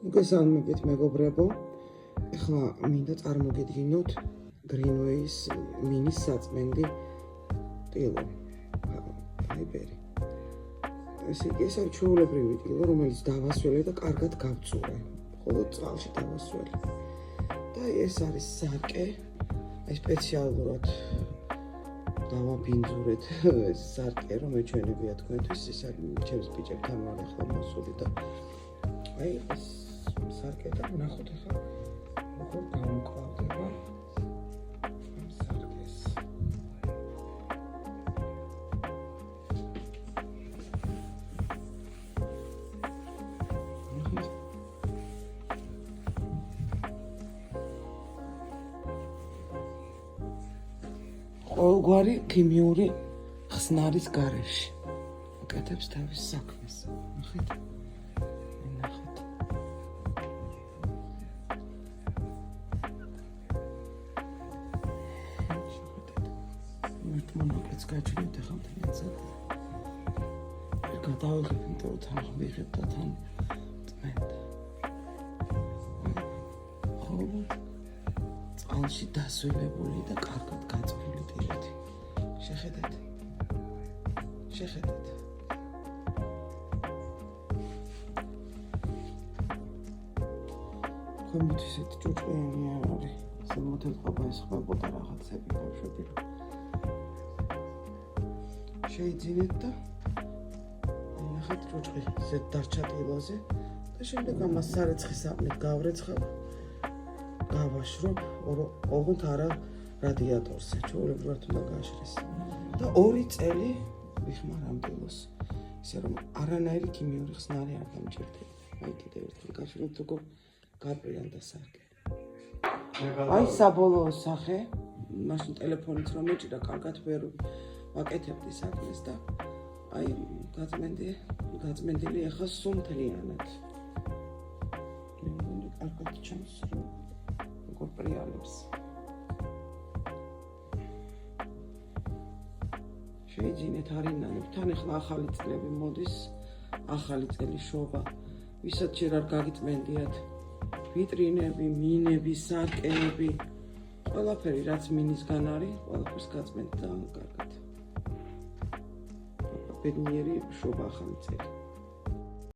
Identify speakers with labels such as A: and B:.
A: მოგესალმებით მეგობრებო. ეხლა მინდა წარმოგიდგინოთ Greenway-ის მინის საწმენდი ტილო. ფაიბერი. ეს არის ჩვეულებრივი ტილო, რომელიც დავასველე და კარგად გავწურე. მხოლოდ წყალში დავასველე. და ეს არის სარკე, სპეციალურად დავაბინძურეთ ეს სარკე, რომ ეჩვენებია თქვენთვის, ეს არის ჩემს ბიჭებთან ვარ ახლა მოსული და აი ეს სარკე და ნახოთ ახლა როგორ გამოვკლავდება ამ სარკეს. ყოველგვარი ქიმიური ხსნარის გარეშე აკეთებს თავის საქმეს. ნახეთ. მონაკეთს გაჩვენებთ ახლა მთლიანად. გადავიღებ, იმიტომ რომ თან ვიღებ და თან წმენდა. ხოლო წყალში დასველებული და კარგად გაწვრილი ტილეთი. შეხედეთ. ხომით ისეთი ჭუჭყიანი არ არის. შემოთელყობა ეს ხმებოდა რაღაცები ბავშვები. შეიძინეთ და ნახეთ ჭუჭყი ზედ დარჩა ტილოზე და შემდეგ ამას სარეცხის საპნით გავრეცხავ, გავაშრობ, ოღონდ არა რადიატორზე, ჩვეულებრივად უნდა გააშრეს და 2 წელი ვიხმარ ამ ტილოს, ისე რომ არანაირი ქიმიური ხსნარი არ დამჭირდება. აი კიდევ ერთხელ გაშრობთ როგორ გაბრიალდა სარკე. აი საბოლოო სახე, მაშინ ტელეფონით რომ მეჭირა, კარგად ვერ ვაკეთებდი საქმეს და აი გაწმენდილი ახლა სულ მთლიანად. მე მგონი კარგად ჩანს რომ როგორ პრიალებს. შეიძინეთ არინანებ, თან ახლა ახალი წლები მოდის, ახალი წელი შობა, ვისაც ჯერ არ გაგიწმენდიათ ვიტრინები, მინები, სარკეები, ყველაფერი რაც მინისგან არის, ყველაფერს გაწმენდით და კარგად. ბედნიერი შობა ახალი წელი.